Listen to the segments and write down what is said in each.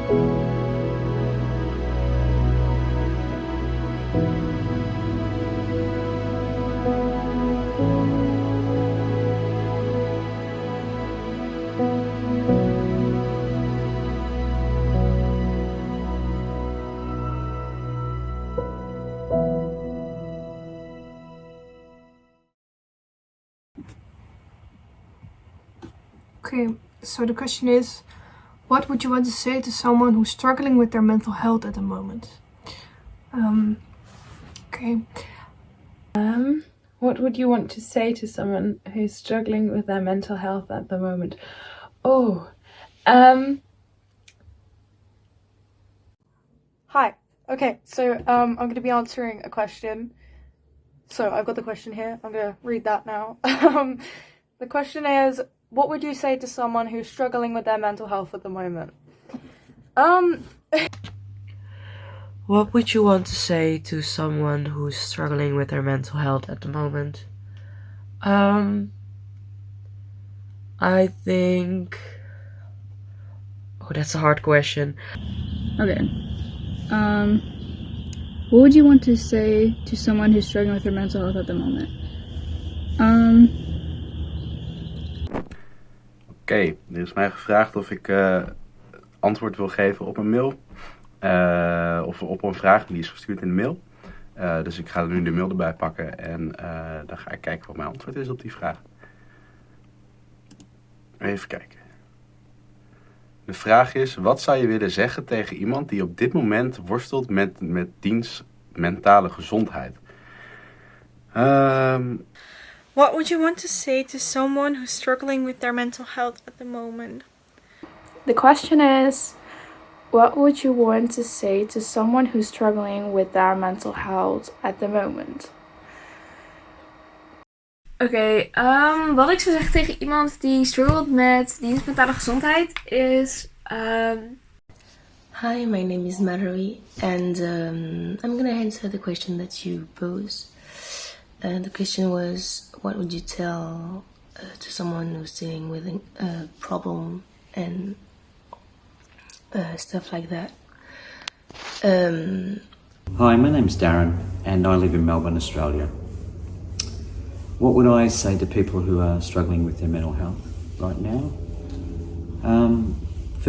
Okay, so the question is, what would you want to say to someone who's struggling with their mental health at the moment? Okay. What would you want to say to someone who's struggling with their mental health at the moment? Hi. Okay, so I'm going to be answering a question. So I've got the question here. I'm going to read that now. The question is, what would you say to someone who's struggling with their mental health at the moment? What would you want to say to someone who's struggling with their mental health at the moment? I think... Oh, that's a hard question. Okay. What would you want to say to someone who's struggling with their mental health at the moment? Oké, er is mij gevraagd of ik antwoord wil geven op een mail. Of op een vraag die is gestuurd in de mail. Dus ik ga nu de mail erbij pakken en dan ga ik kijken wat mijn antwoord is op die vraag. Even kijken. De vraag is, wat zou je willen zeggen tegen iemand die op dit moment worstelt met diens mentale gezondheid? What would you want to say to someone who's struggling with their mental health at the moment? The question is, what would you want to say to someone who's struggling with their mental health at the moment? Oké, wat ik zou zeggen tegen iemand die struggelt met mentale gezondheid is... Hi, my name is Mallory and I'm gonna answer the question that you posed. The question was, what would you tell to someone who's dealing with a problem and stuff like that? Hi, my name's Darren and I live in Melbourne, Australia. What would I say to people who are struggling with their mental health right now?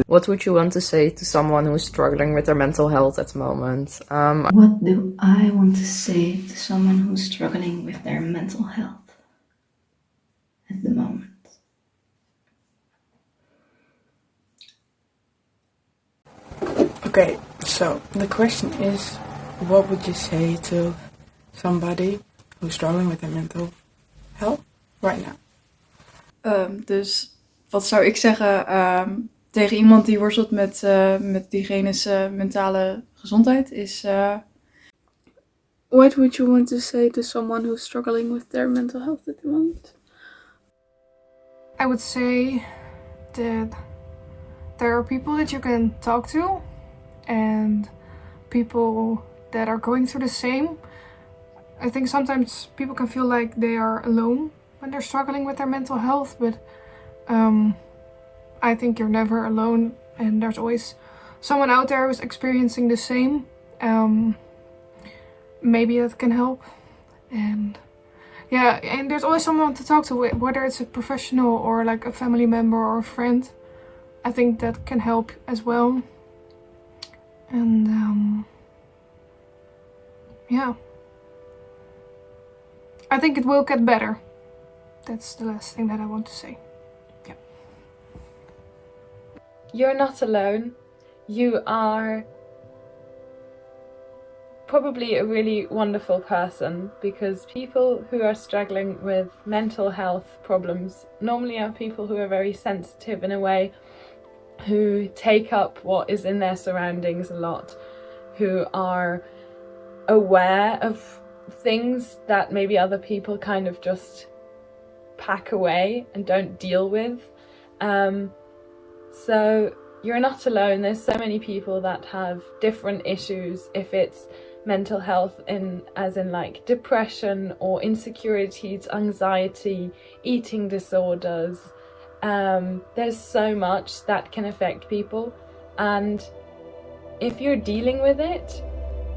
What would you want to say to someone who's struggling with their mental health at the moment? What do I want to say to someone who's struggling with their mental health at the moment? Okay, so the question is, what would you say to somebody who's struggling with their mental health right now? Dus wat zou ik zeggen tegen iemand die worstelt met diegene's mentale gezondheid is... What would you want to say to someone who's struggling with their mental health at the moment? I would say that there are people that you can talk to and people that are going through the same. I think sometimes people can feel like they are alone when they're struggling with their mental health, but I think you're never alone and there's always someone out there who's experiencing the same. Maybe that can help. And yeah, and there's always someone to talk to, whether it's a professional or like a family member or a friend. I think that can help as well. And yeah, I think it will get better. That's the last thing that I want to say. Yeah. You're not alone. You are probably a really wonderful person, because people who are struggling with mental health problems normally are people who are very sensitive in a way, who take up what is in their surroundings a lot, who are aware of things that maybe other people kind of just pack away and don't deal with. So you're not alone. There's so many people that have different issues, if it's mental health as in like depression or insecurities, anxiety, eating disorders. There's so much that can affect people, and if you're dealing with it,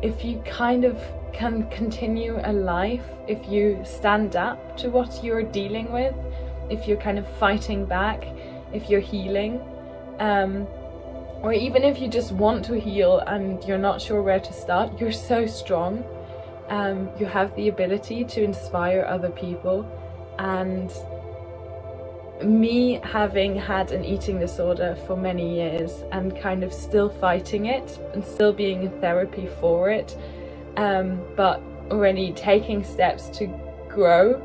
if you kind of can continue a life, if you stand up to what you're dealing with, if you're kind of fighting back, if you're healing, or even if you just want to heal and you're not sure where to start, you're so strong. You have the ability to inspire other people. And me having had an eating disorder for many years and kind of still fighting it and still being in therapy for it, but already taking steps to grow,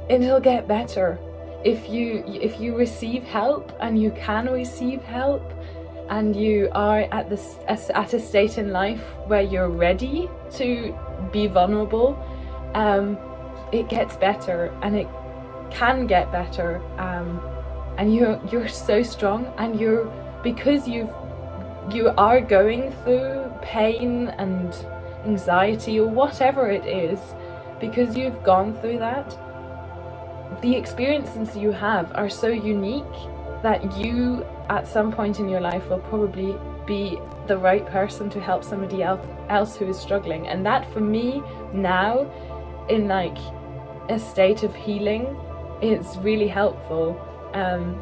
it'll get better. If you receive help, and you can receive help, and you are at a state in life where you're ready to be vulnerable, it gets better, and it can get better, and you're so strong, and because you are going through pain and anxiety or whatever it is, because you've gone through that, the experiences you have are so unique that you at some point in your life will probably be the right person to help somebody else who is struggling. And that, for me now, in like a state of healing, is really helpful,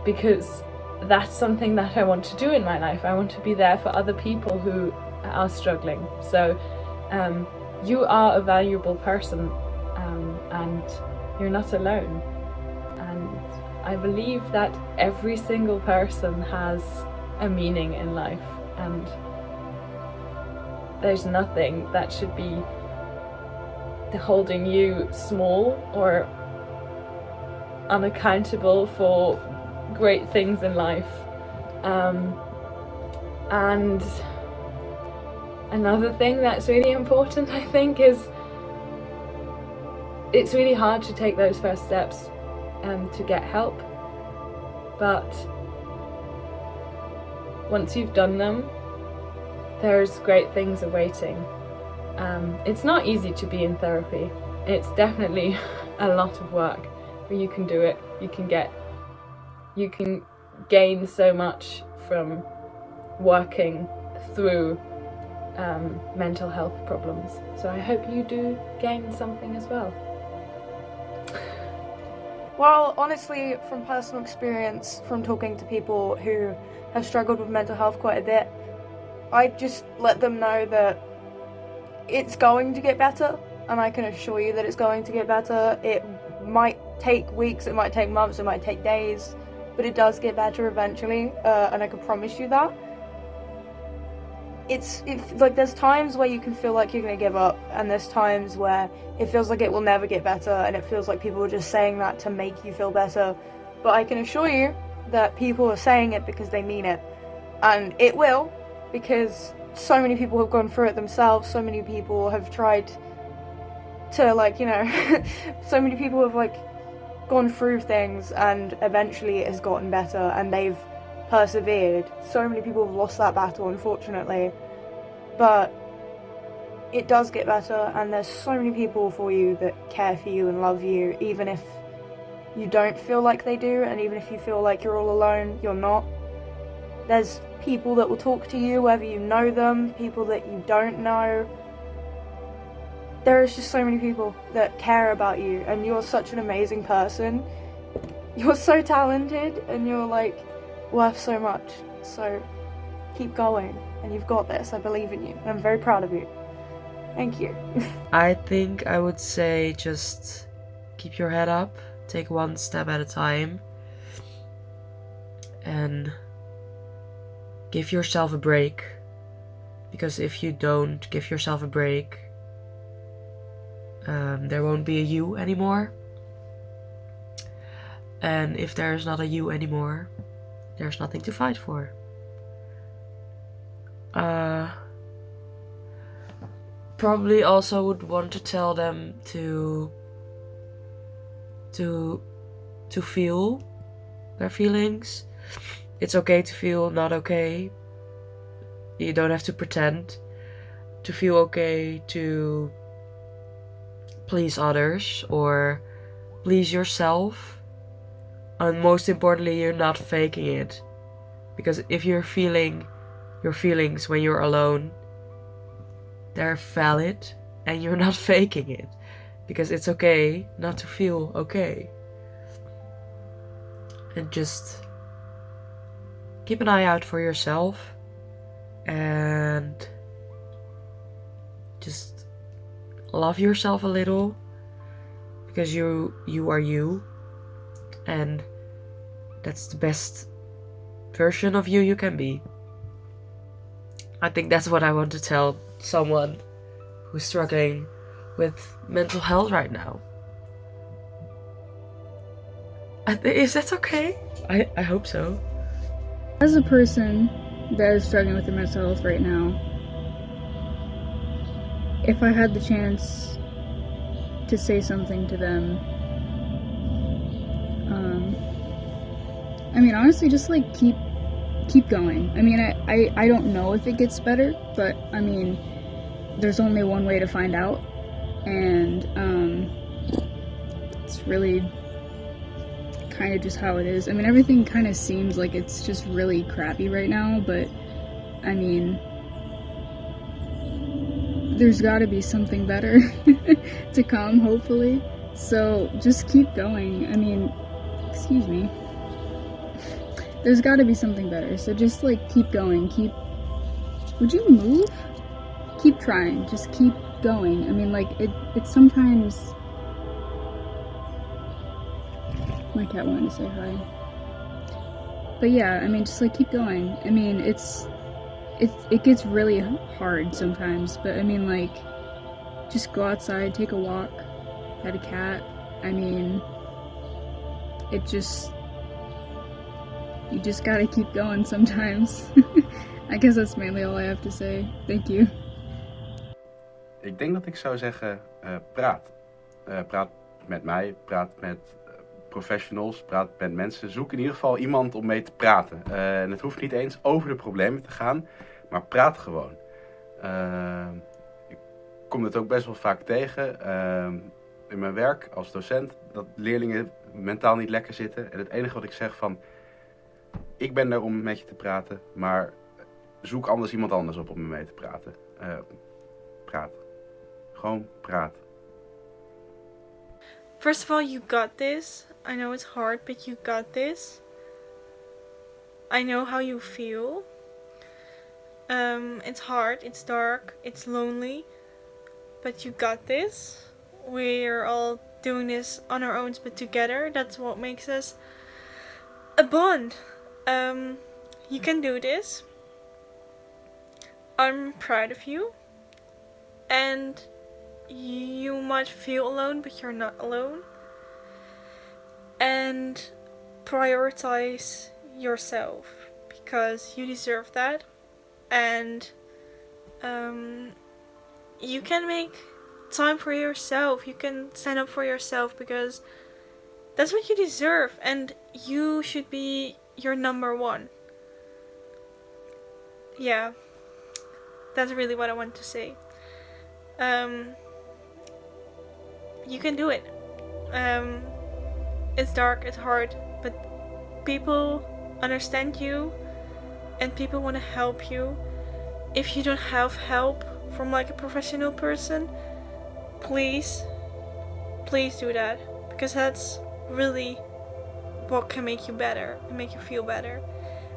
because that's something that I want to do in my life. I want to be there for other people who are struggling. So you are a valuable person, and you're not alone. And I believe that every single person has a meaning in life, and there's nothing that should be holding you small or unaccountable for great things in life. And another thing that's really important, I think, is it's really hard to take those first steps to get help, but once you've done them, there's great things awaiting. It's not easy to be in therapy. It's definitely a lot of work, but you can do it. You can gain so much from working through mental health problems. So I hope you do gain something as well. Well, honestly, from personal experience, from talking to people who have struggled with mental health quite a bit, I just let them know that it's going to get better, and I can assure you that it's going to get better. It might take weeks, it might take months, it might take days, but it does get better eventually, and I can promise you that. It's like there's times where you can feel like you're going to give up, and there's times where it feels like it will never get better, and it feels like people are just saying that to make you feel better. But I can assure you that people are saying it because they mean it, and it will, because so many people have gone through it themselves. So many people have tried to, like, you know, so many people have like gone through things, and eventually it has gotten better, and they've persevered. So many people have lost that battle, unfortunately, but it does get better, and there's so many people for you that care for you and love you, even if you don't feel like they do, and even if you feel like you're all alone, you're not. There's people that will talk to you whether you know them, people that you don't know. There is just so many people that care about you, and you're such an amazing person. You're so talented, and you're like worth so much. So keep going, and you've got this. I believe in you, and I'm very proud of you. Thank you. I think I would say just keep your head up, take one step at a time, and give yourself a break. Because if you don't give yourself a break, there won't be a you anymore. And if there's not a you anymore, there's nothing to fight for. Probably also would want to tell them to feel their feelings. It's okay to feel not okay. You don't have to pretend to feel okay to please others or please yourself. And most importantly, you're not faking it. Because if you're feeling your feelings when you're alone, they're valid and you're not faking it. Because it's okay not to feel okay. And just keep an eye out for yourself and just love yourself a little, because you are you, and that's the best version of you can be. I think that's what I want to tell someone who's struggling with mental health right now. Is that okay? I hope so. As a person that is struggling with their mental health right now, if I had the chance to say something to them, I mean, honestly, just like keep going. I mean, I don't know if it gets better, but I mean, there's only one way to find out, and it's really kind of just how it is. I mean, everything kind of seems like it's just really crappy right now, but I mean, there's got to be something better to come, hopefully. So just keep going. I mean, excuse me. There's got to be something better. So just like keep going. Would you move? Keep trying. Just keep going. I mean, like it's sometimes. My cat wanted to say hi. But yeah, I mean, just like keep going. I mean, it gets really hard sometimes, but I mean, like, just go outside, take a walk, pet a cat. I mean, you just gotta keep going sometimes. I guess that's mainly all I have to say. Thank you. Ik denk dat ik zou zeggen, praat. Praat met mij, praat met professionals, praat met mensen. Zoek in ieder geval iemand om mee te praten. En het hoeft niet eens over de problemen te gaan, maar praat gewoon. Ik kom het ook best wel vaak tegen in mijn werk als docent, dat leerlingen mentaal niet lekker zitten. En het enige wat ik zeg van, ik ben er om met je te praten, maar zoek anders iemand anders op om mee te praten. Praat. Gewoon praat. First of all, you got this. I know it's hard, but you got this. I know how you feel. It's hard, it's dark, it's lonely, but you got this. We're all doing this on our own, but together. That's what makes us a bond. You can do this. I'm proud of you. And you might feel alone, but you're not alone. And prioritize yourself, because you deserve that. And you can make time for yourself. You can stand up for yourself, because that's what you deserve, and you should be your number one. Yeah, that's really what I want to say. You can do it. It's dark, it's hard, but people understand you and people want to help you. If you don't have help from like a professional person, please do that, because that's really what can make you better and make you feel better.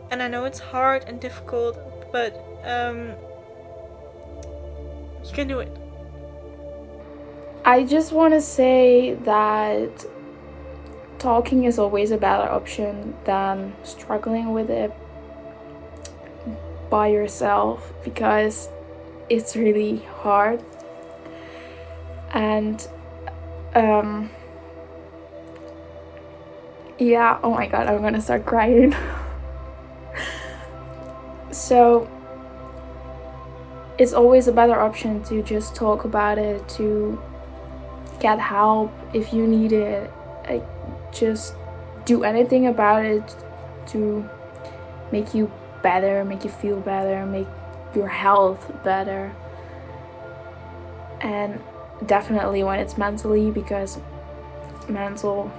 And I know it's hard and difficult, but you can do it. I just want to say that talking is always a better option than struggling with it by yourself, because it's really hard. And yeah, oh my god, I'm gonna start crying. So it's always a better option to just talk about it, to get help if you need it. Like, just do anything about it to make you better, make you feel better, make your health better. And definitely when it's mentally, because mental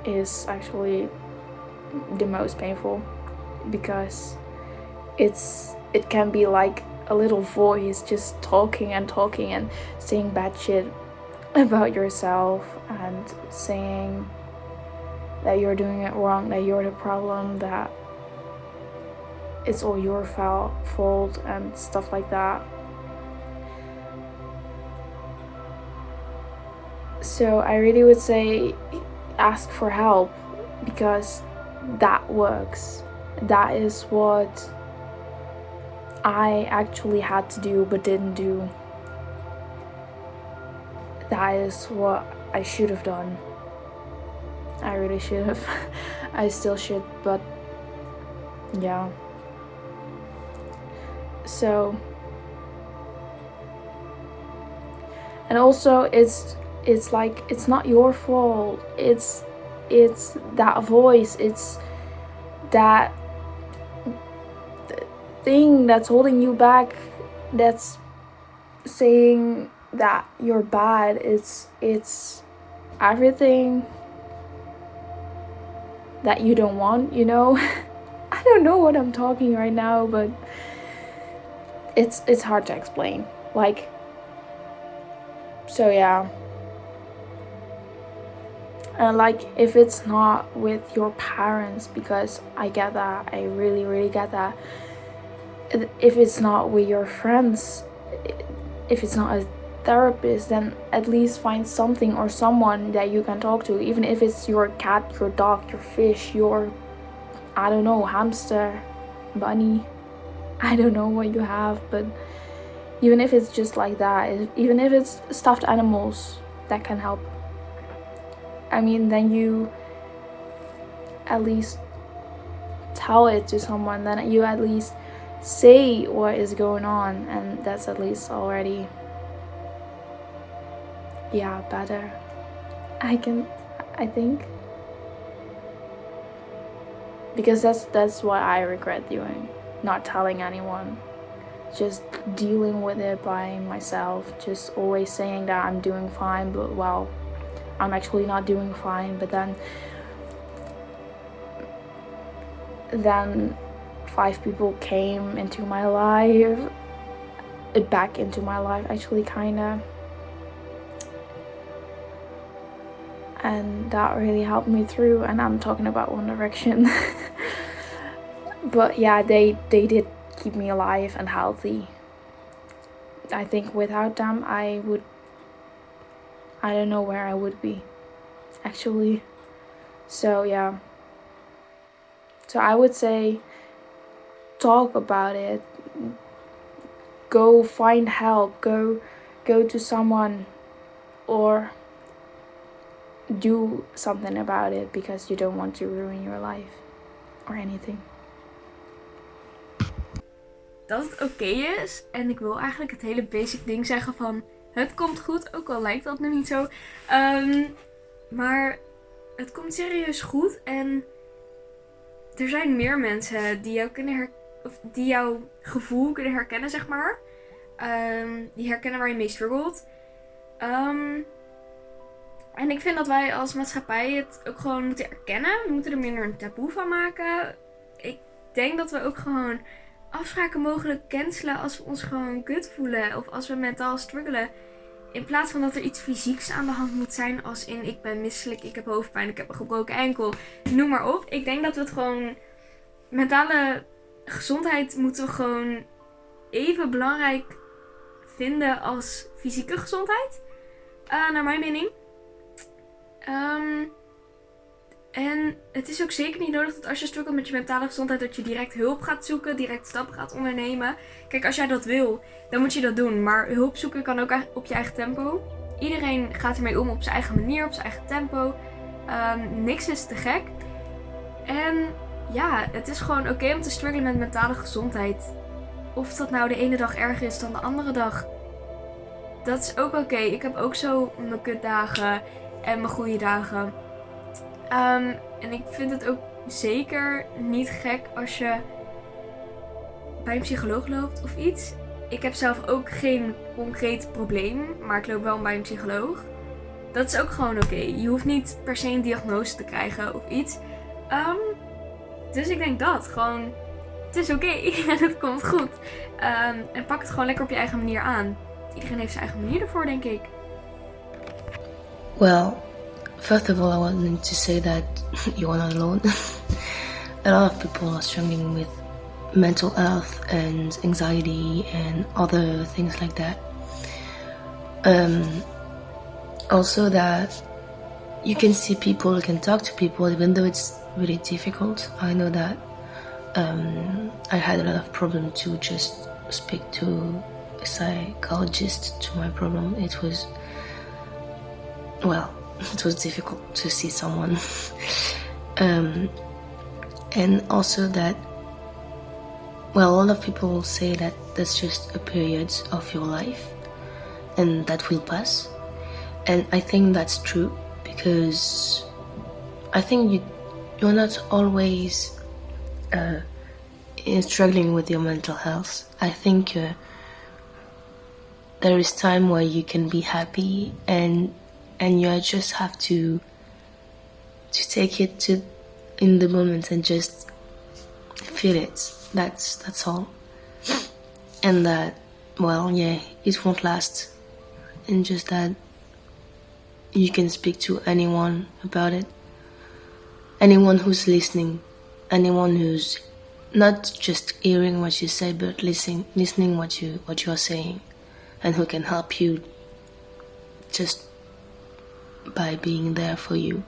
is actually the most painful. because it can be like a little voice just talking and talking and saying bad shit about yourself and saying that you're doing it wrong, that you're the problem, that it's all your fault and stuff like that. So I really would say ask for help, because that works. That is what I actually had to do but didn't do. That is what I should have done. I really should have. I still should, but yeah. So, and also it's like, it's not your fault. It's that voice. It's that thing that's holding you back, that's saying that you're bad. It's everything that you don't want, you know. I don't know what I'm talking right now, but it's hard to explain. Like, so yeah. And like, if it's not with your parents, because I get that, I really, really get that. If it's not with your friends, if it's not a therapist, then at least find something or someone that you can talk to, even if it's your cat, your dog, your fish, your, I don't know, hamster, bunny, I don't know what you have, but even if it's just like that, even if it's stuffed animals that can help, I mean, then you at least tell it to someone, then you at least say what is going on, and that's at least already, yeah, better. I think, because that's what I regret doing, not telling anyone, just dealing with it by myself, just always saying that I'm doing fine, but well, I'm actually not doing fine. But then 5 people came into my life, back into my life actually, kinda, and that really helped me through. And I'm talking about One Direction. But yeah, they did keep me alive and healthy. I think without them I don't know where I would be, actually. So yeah, so I would say talk about it, go find help, go to someone, or do something about it, because you don't want to ruin your life or anything. Dat het oké is. En ik wil eigenlijk het hele basic ding zeggen van, het komt goed, ook al lijkt dat nu niet zo. Maar het komt serieus goed. En er zijn meer mensen die die jouw gevoel kunnen herkennen, zeg maar. Die herkennen waar je mee struggelt. En ik vind dat wij als maatschappij het ook gewoon moeten erkennen. We moeten er minder een taboe van maken. Ik denk dat we ook gewoon afspraken mogelijk cancelen als we ons gewoon kut voelen. Of als we mentaal struggelen. In plaats van dat er iets fysieks aan de hand moet zijn. Als in, ik ben misselijk, ik heb hoofdpijn, ik heb een gebroken enkel. Noem maar op. Ik denk dat we het gewoon... Mentale gezondheid moeten we gewoon even belangrijk vinden als fysieke gezondheid. Naar mijn mening. En het is ook zeker niet nodig dat als je struggelt met je mentale gezondheid, dat je direct hulp gaat zoeken, direct stappen gaat ondernemen. Kijk, als jij dat wil, dan moet je dat doen. Maar hulp zoeken kan ook op je eigen tempo. Iedereen gaat ermee om op zijn eigen manier, op zijn eigen tempo. Niks is te gek. En ja, het is gewoon oké om te struggelen met mentale gezondheid. Of dat nou de ene dag erger is dan de andere dag. Dat is ook oké. Ik heb ook zo mijn kutdagen en mijn goede dagen. En ik vind het ook zeker niet gek als je bij een psycholoog loopt of iets. Ik heb zelf ook geen concreet probleem, maar ik loop wel bij een psycholoog. Dat is ook gewoon oké. Je hoeft niet per se een diagnose te krijgen of iets. Dus ik denk dat. Gewoon het is oké en het komt goed. En pak het gewoon lekker op je eigen manier aan. Iedereen heeft zijn eigen manier ervoor, denk ik. Well, first of all, I wanted to say that you are not alone. A lot of people are struggling with mental health and anxiety and other things like that. Also that you can see people, you can talk to people even though it's really difficult. I know that I had a lot of problem to just speak to a psychologist to my problem. It was difficult to see someone. And also that, well, a lot of people say that that's just a period of your life and that will pass. And I think that's true because I think you're not always struggling with your mental health. I think there is time where you can be happy and you just have to take it in the moment and just feel it. That's all. And that, well, yeah, it won't last. And just that you can speak to anyone about it. Anyone who's listening. Anyone who's not just hearing what you say, but listening what you are saying, and who can help you just by being there for you.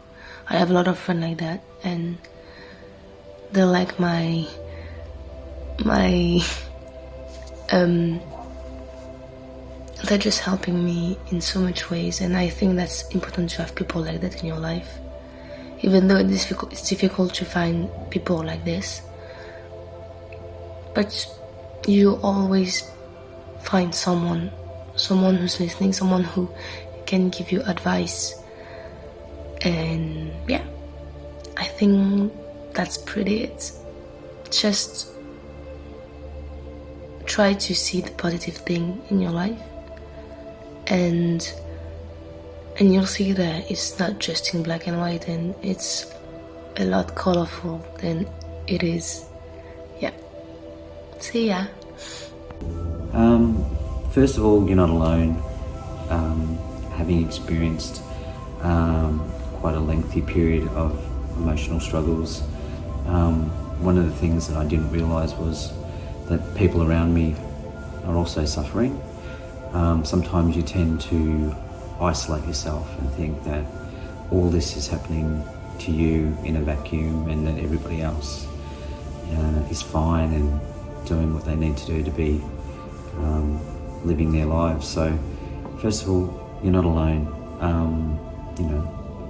I have a lot of friends like that, and they're like my they're just helping me in so much ways, and I think that's important to have people like that in your life. Even though it's difficult to find people like this, but you always find someone who's listening, someone who can give you advice. And yeah, I think that's pretty it. Just try to see the positive thing in your life, and you'll see that it's not just in black and white, and it's a lot colorful than it is. Yeah. See ya. First of all, you're not alone. Having experienced quite a lengthy period of emotional struggles, one of the things that I didn't realise was that people around me are also suffering. Sometimes you tend to isolate yourself and think that all this is happening to you in a vacuum and that everybody else is fine and doing what they need to do to be living their lives. So first of all, you're not alone.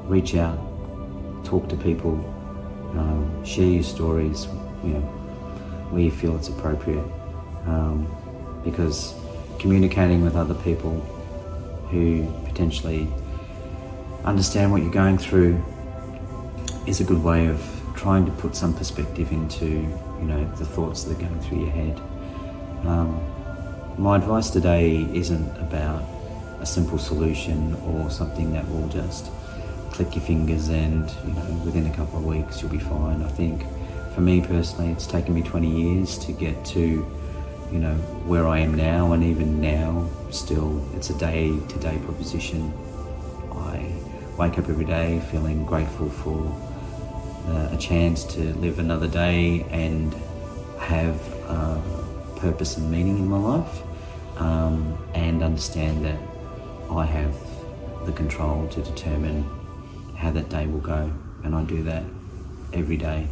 Reach out, talk to people, share your stories, where you feel it's appropriate, because communicating with other people who potentially understand what you're going through is a good way of trying to put some perspective into the thoughts that are going through your head. My advice today isn't about a simple solution or something that will just click your fingers and within a couple of weeks you'll be fine. I think for me personally, it's taken me 20 years to get to where I am now, and even now still it's a day-to-day proposition. I wake up every day feeling grateful for a chance to live another day and have purpose and meaning in my life, and understand that I have the control to determine how that day will go, and I do that every day.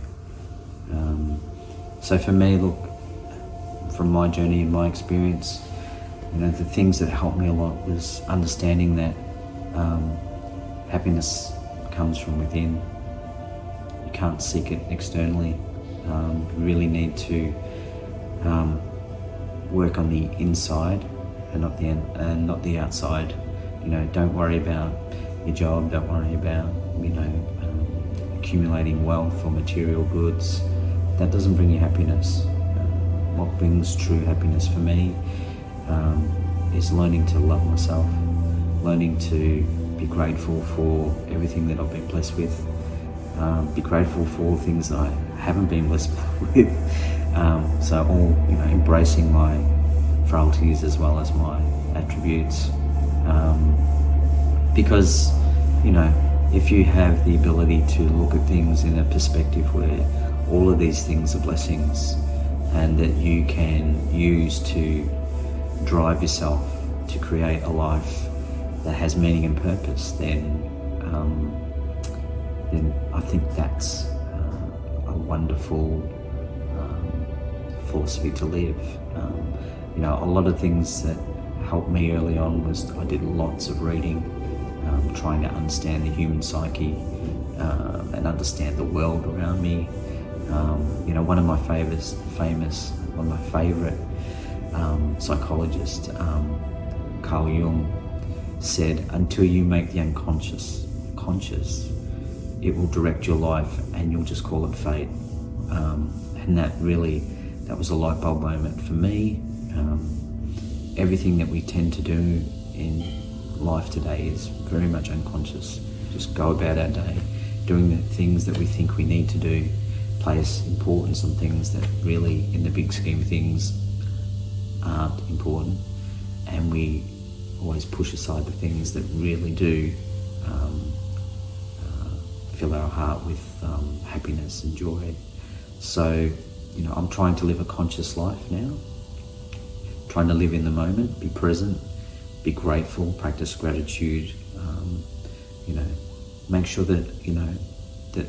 So for me, look, from my journey and my experience, the things that helped me a lot was understanding that happiness comes from within. You can't seek it externally. You really need to work on the inside and not the outside. Don't worry about your job. Don't worry about accumulating wealth or material goods. That doesn't bring you happiness. What brings true happiness for me is learning to love myself, learning to be grateful for everything that I've been blessed with, be grateful for things that I haven't been blessed with, So all, embracing my frailties as well as my attributes, because if you have the ability to look at things in a perspective where all of these things are blessings and that you can use to drive yourself to create a life that has meaning and purpose, then I think that's a wonderful philosophy to live. A lot of things that helped me early on was I did lots of reading, trying to understand the human psyche and understand the world around me. One of my favorite psychologists, Carl Jung, said, until you make the unconscious conscious, it will direct your life and you'll just call it fate. And that was a light bulb moment for me. Everything that we tend to do in life today is very much unconscious. Just go about our day doing the things that we think we need to do, place importance on things that really, in the big scheme of things, aren't important, and we always push aside the things that really do fill our heart with happiness and joy. So, I'm trying to live a conscious life now, trying to live in the moment, be present, be grateful, practice gratitude, make sure that, that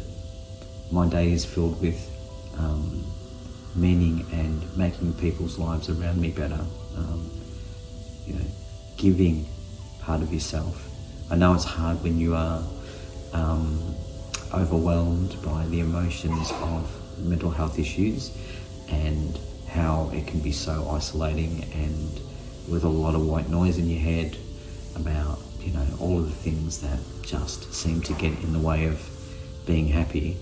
my day is filled with meaning and making people's lives around me better, giving part of yourself. I know it's hard when you are overwhelmed by the emotions of mental health issues and how it can be so isolating and with a lot of white noise in your head about, all of the things that just seem to get in the way of being happy.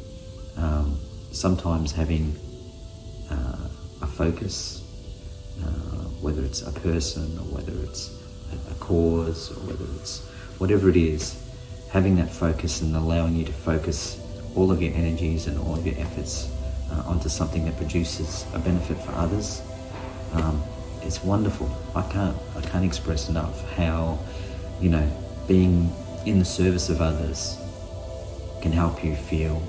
Sometimes having a focus, whether it's a person or whether it's a cause or whether it's whatever it is, having that focus and allowing you to focus all of your energies and all of your efforts onto something that produces a benefit for others, it's wonderful. I can't express enough how, being in the service of others can help you feel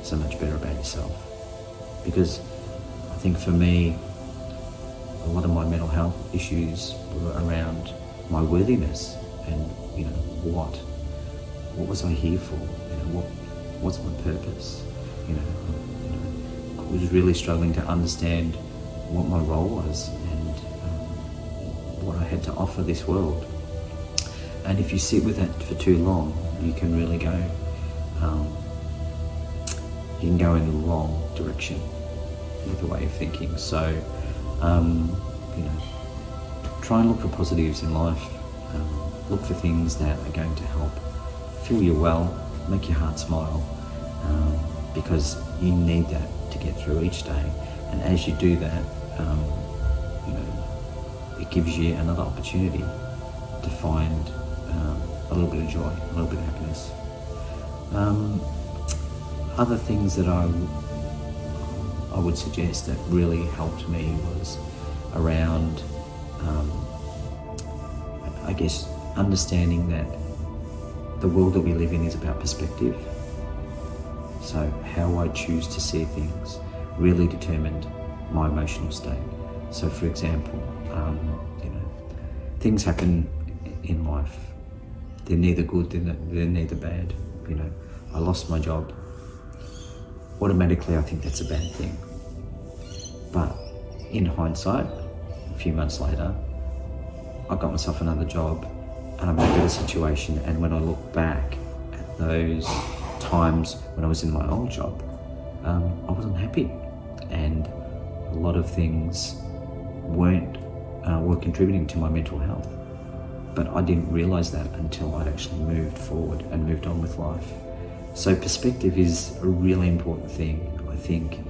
so much better about yourself. Because I think for me, a lot of my mental health issues were around my worthiness and, what was I here for? What's my purpose? I was really struggling to understand what my role was and what I had to offer this world. And if you sit with that for too long, you can really go, in the wrong direction with the way of thinking. So, try and look for positives in life. Look for things that are going to help fill you well, make your heart smile, because you need that to get through each day. And as you do that, it gives you another opportunity to find a little bit of joy, a little bit of happiness. Other things that I would suggest that really helped me was around, understanding that the world that we live in is about perspective. So how I choose to see things really determined my emotional state. So for example, things happen in life. They're neither good, they're neither bad. I lost my job. Automatically I think that's a bad thing. But in hindsight, a few months later, I got myself another job and I'm in a better situation. And when I look back at those times when I was in my old job, I wasn't happy. And a lot of things were contributing to my mental health. But I didn't realise that until I'd actually moved forward and moved on with life. So perspective is a really important thing. I think,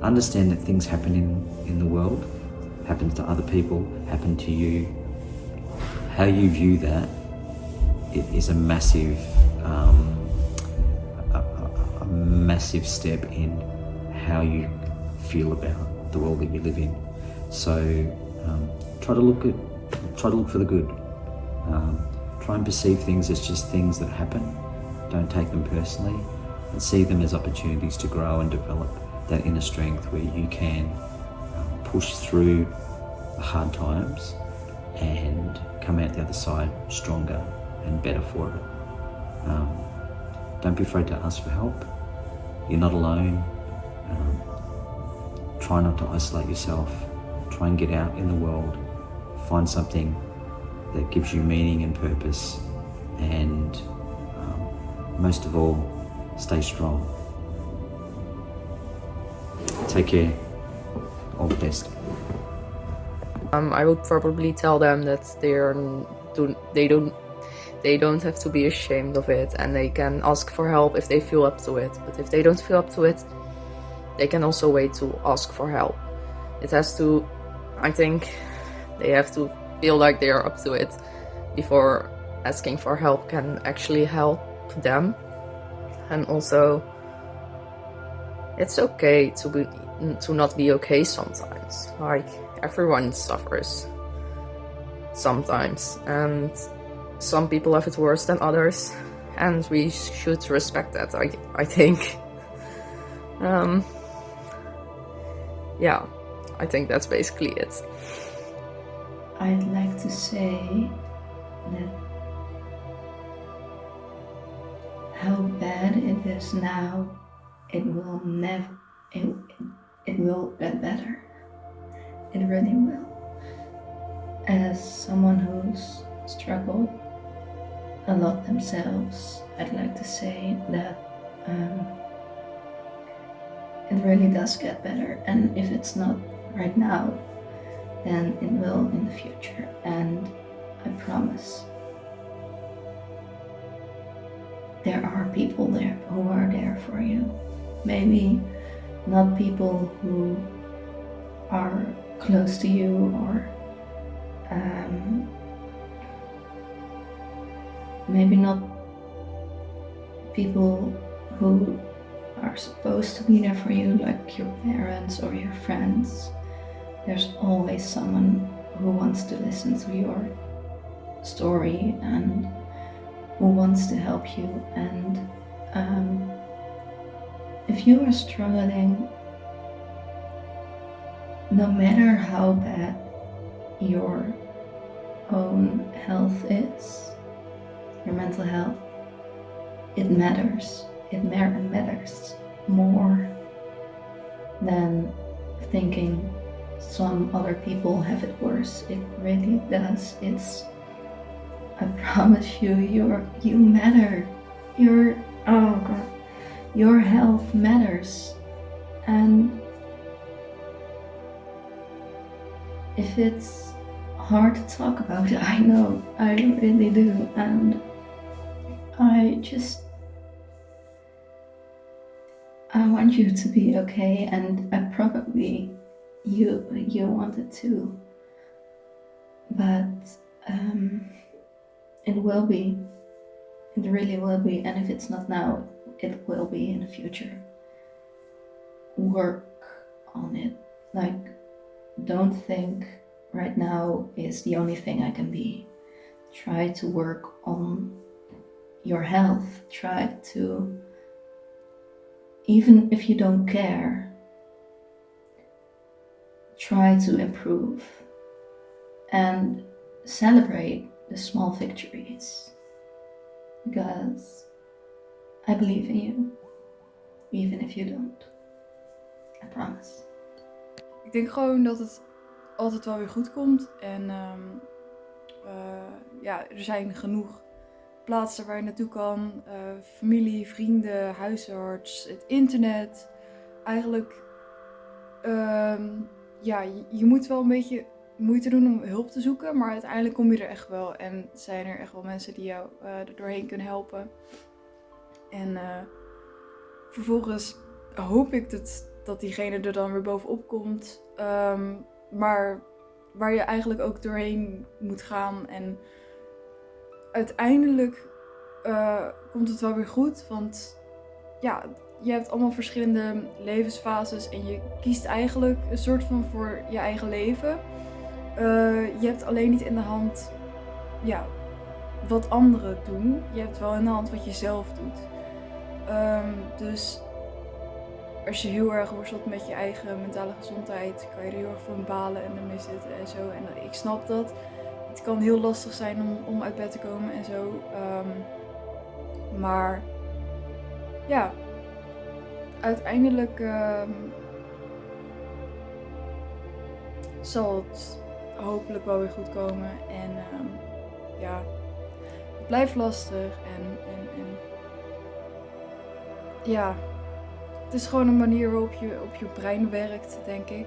understand that things happen in the world, happen to other people, happen to you. How you view that, it is a massive step in how you feel about the world that you live in. So try to look for the good. Try and perceive things as just things that happen. Don't take them personally, and see them as opportunities to grow and develop that inner strength where you can push through the hard times and come out the other side stronger and better for it. Don't be afraid to ask for help. You're not alone. Try not to isolate yourself. Try and get out in the world. Find something that gives you meaning and purpose, and most of all, stay strong. Take care. All the best. I would probably tell them that they don't have to be ashamed of it, and they can ask for help if they feel up to it. But if they don't feel up to it, they can also wait to ask for help. I think they have to feel like they are up to it before asking for help can actually help them. And also, it's okay to not be okay sometimes. Like, everyone suffers sometimes, and some people have it worse than others, and we should respect that, I think. Yeah, I think that's basically it. I'd like to say that how bad it is now, it will get better. It really will. As someone who's struggled a lot themselves, I'd like to say that it really does get better. And if it's not right now, then it will in the future. And I promise there are people there who are there for you. Maybe not people who are close to you, or maybe not people who are supposed to be there for you, like your parents or your friends. There's always someone who wants to listen to your story and who wants to help you. And if you are struggling, no matter how bad your own health is, your mental health, it matters. It matters more than thinking some other people have it worse. It really does. I promise you, you matter. Your health matters. And if it's hard to talk about it, I know, I really do. And I want you to be okay, and I probably you want it too. But it will be. It really will be. And if it's not now, it will be in the future. Work on it. Like, don't think right now is the only thing I can be. Try to work on your health. Try to, even if you don't care, try to improve and celebrate the small victories, because I believe in you, even if you don't. I promise. Ik denk gewoon dat het altijd wel weer goed komt. En er zijn genoeg plaatsen waar je naartoe kan. Familie, vrienden, huisarts, het internet. Eigenlijk, je moet wel een beetje moeite doen om hulp te zoeken. Maar uiteindelijk kom je er echt wel. En zijn er echt wel mensen die jou er doorheen kunnen helpen. En vervolgens hoop ik dat diegene er dan weer bovenop komt. Maar waar je eigenlijk ook doorheen moet gaan. En uiteindelijk komt het wel weer goed. Want ja, je hebt allemaal verschillende levensfases en je kiest eigenlijk een soort van voor je eigen leven. Je hebt alleen niet in de hand ja, wat anderen doen. Je hebt wel in de hand wat je zelf doet. Dus als je heel erg worstelt met je eigen mentale gezondheid, kan je er heel erg van balen en ermee zitten en zo. En ik snap dat. Het kan heel lastig zijn om uit bed te komen en zo. Maar ja, uiteindelijk zal het hopelijk wel weer goed komen. En ja, het blijft lastig. En ja, het is gewoon een manier waarop je op je brein werkt, denk ik.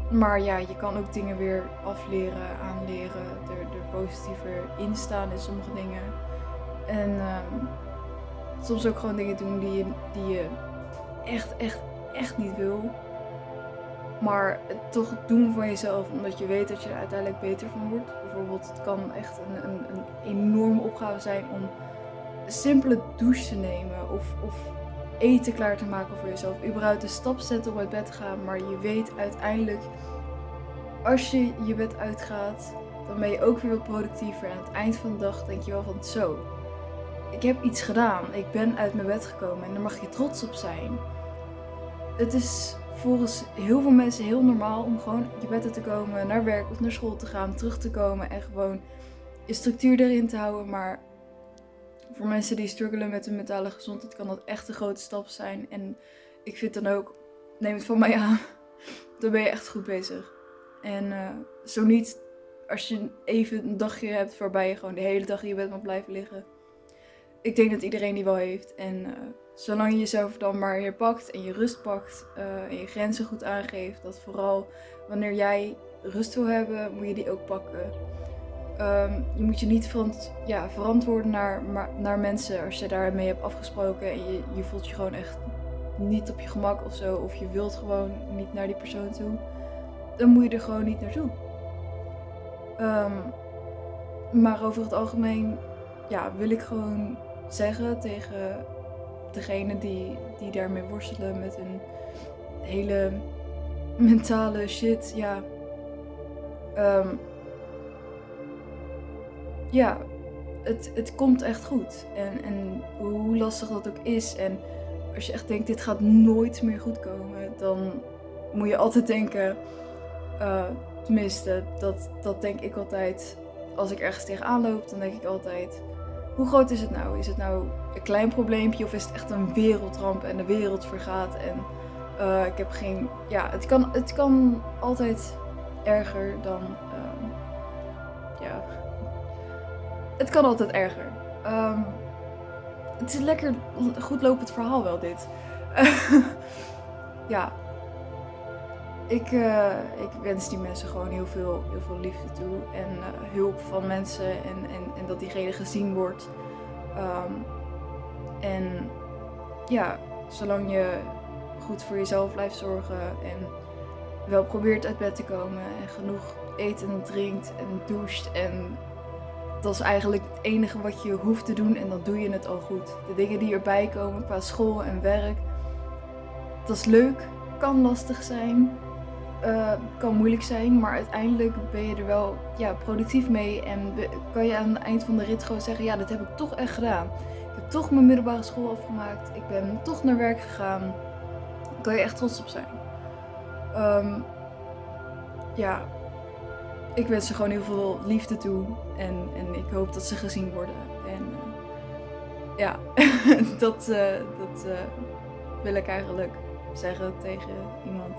Maar ja, je kan ook dingen weer afleren, aanleren, er positiever in staan in sommige dingen. En soms ook gewoon dingen doen die je echt niet wil. Maar het toch doen van jezelf, omdat je weet dat je er uiteindelijk beter van wordt. Bijvoorbeeld, het kan echt een enorme opgave zijn om een simpele douche te nemen of eten klaar te maken voor jezelf. Überhaupt de stap zetten om uit bed te gaan. Maar je weet uiteindelijk, als je je bed uitgaat, dan ben je ook weer wat productiever. En aan het eind van de dag denk je wel van zo, ik heb iets gedaan. Ik ben uit mijn bed gekomen en daar mag je trots op zijn. Het is volgens heel veel mensen heel normaal om gewoon je bed uit te komen, naar werk of naar school te gaan, terug te komen en gewoon je structuur erin te houden. Maar voor mensen die struggelen met hun mentale gezondheid kan dat echt een grote stap zijn. En ik vind dan ook, neem het van mij aan, dan ben je echt goed bezig. En zo niet, als je even een dagje hebt waarbij je gewoon de hele dag in je bed mag blijven liggen. Ik denk dat iedereen die wel heeft. En zolang je jezelf dan maar herpakt en je rust pakt en je grenzen goed aangeeft, dat vooral wanneer jij rust wil hebben, moet je die ook pakken. Je moet je niet verantwoorden naar mensen als je daarmee hebt afgesproken en je voelt je gewoon echt niet op je gemak of zo, of je wilt gewoon niet naar die persoon toe, dan moet je er gewoon niet naartoe. Maar over het algemeen wil ik gewoon zeggen tegen degene die daarmee worstelen met een hele mentale shit, het komt echt goed. En hoe lastig dat ook is. En als je echt denkt, dit gaat nooit meer goed komen, dan moet je altijd denken, tenminste, dat denk ik altijd. Als ik ergens tegenaan loop, dan denk ik altijd, hoe groot is het nou? Is het nou een klein probleempje of is het echt een wereldramp en de wereld vergaat? En ik heb geen... Ja, het kan altijd erger dan... Het kan altijd erger. Het is een lekker goed lopend verhaal wel, dit. Ja. Ik wens die mensen gewoon heel veel liefde toe. En hulp van mensen. En dat diegene gezien wordt. En ja, zolang je goed voor jezelf blijft zorgen. En wel probeert uit bed te komen. En genoeg eet en drinkt en doucht. En dat is eigenlijk het enige wat je hoeft te doen. En dan doe je het al goed. De dingen die erbij komen qua school en werk. Dat is leuk. Kan lastig zijn. Kan moeilijk zijn, maar uiteindelijk ben je er wel productief mee en kan je aan het eind van de rit gewoon zeggen, ja, dat heb ik toch echt gedaan. Ik heb toch mijn middelbare school afgemaakt, ik ben toch naar werk gegaan. Daar kan je echt trots op zijn. Ik wens ze gewoon heel veel liefde toe en ik hoop dat ze gezien worden. En dat wil ik eigenlijk zeggen tegen iemand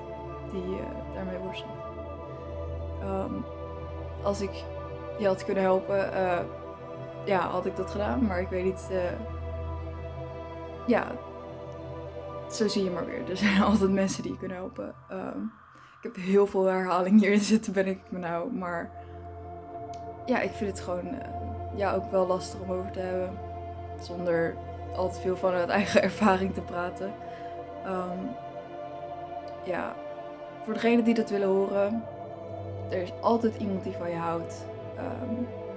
die daarmee worstelt. Als ik je had kunnen helpen, had ik dat gedaan. Maar ik weet niet... zo zie je maar weer. Er zijn altijd mensen die je kunnen helpen. Ik heb heel veel herhaling hierin zitten, ben ik me nou. Maar ik vind het gewoon ook wel lastig om over te hebben. Zonder al te veel vanuit eigen ervaring te praten. Voor degenen die dat willen horen, er is altijd iemand die van je houdt.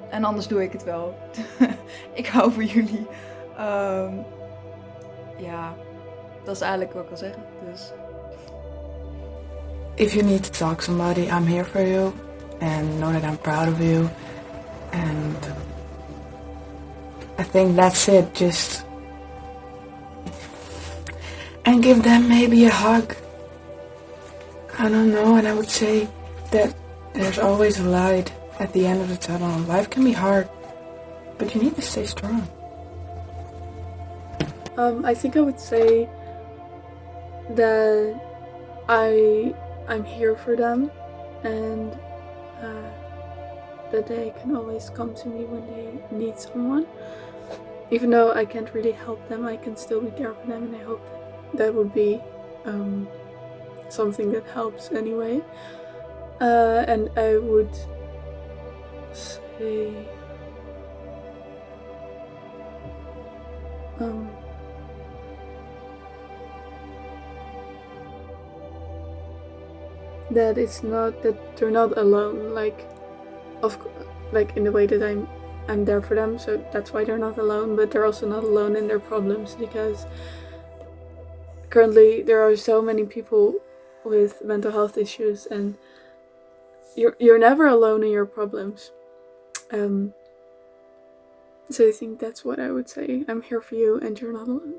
En anders doe ik het wel. Ik hou van jullie. Ja, dat is eigenlijk wat ik wil zeggen. Dus If you need to talk to somebody, I'm here for you. And know that I'm proud of you. And I think that's it. Just... And give them maybe a hug. I don't know, and I would say that there's always a light at the end of the tunnel. Life can be hard, but you need to stay strong. I think I would say that I'm here for them, and that they can always come to me when they need someone. Even though I can't really help them, I can still be there for them, and I hope that would be something that helps anyway. And I would say that it's not that they're not alone, like in the way that I'm there for them, so that's why they're not alone, but they're also not alone in their problems, because currently there are so many people with mental health issues, and you're never alone in your problems. So I think that's what I would say. I'm here for you and you're not alone.